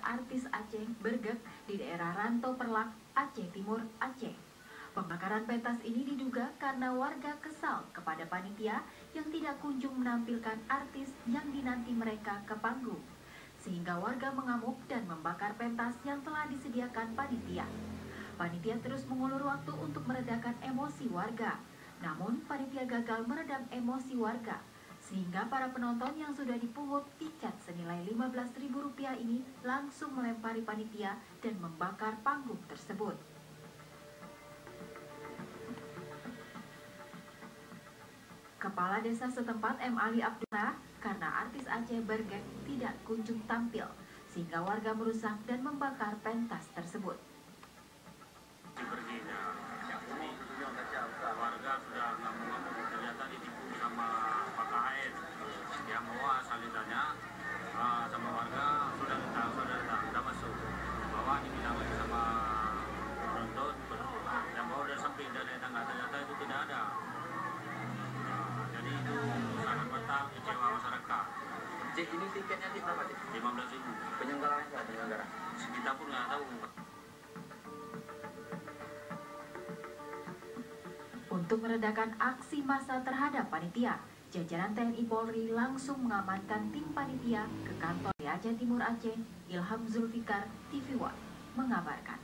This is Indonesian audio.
artis Aceh Bergek di daerah Rantau Perlak, Aceh Timur, Aceh. Pembakaran pentas ini diduga karena warga kesal kepada panitia yang tidak kunjung menampilkan artis yang dinanti mereka ke panggung. Sehingga warga mengamuk dan membakar pentas yang telah disediakan panitia. Panitia terus mengulur waktu untuk meredakan emosi warga. Namun, panitia gagal meredam emosi warga. Sehingga para penonton yang sudah dipungut tiket senilai Rp15.000 ini langsung melempari panitia dan membakar panggung tersebut. Kepala Desa setempat M. Ali Abdullah karena artis Aceh Bergek tidak kunjung tampil, sehingga warga merusak dan membakar pentas tersebut. Warga sudah ngamuk-ngamuk, ternyata ditipu sama Pak KM. Dia mau asal ditanya sama warga, sudah masuk. Bahwa dibilang lagi sama penonton, yang bawa udah sampai dari tangga, ternyata itu tidak ada. Jadi itu sangat fatal, kecewa masyarakat. Cik, ini tiketnya berapa, Cik? 15.000. Penyelenggaranya nggak penyelenggara? Kita pun nggak tahu. Untuk meredakan aksi massa terhadap panitia, jajaran TNI Polri langsung mengamankan tim panitia ke kantor Aceh Timur Aceh. Ilham Zulfikar, TV One, mengabarkan.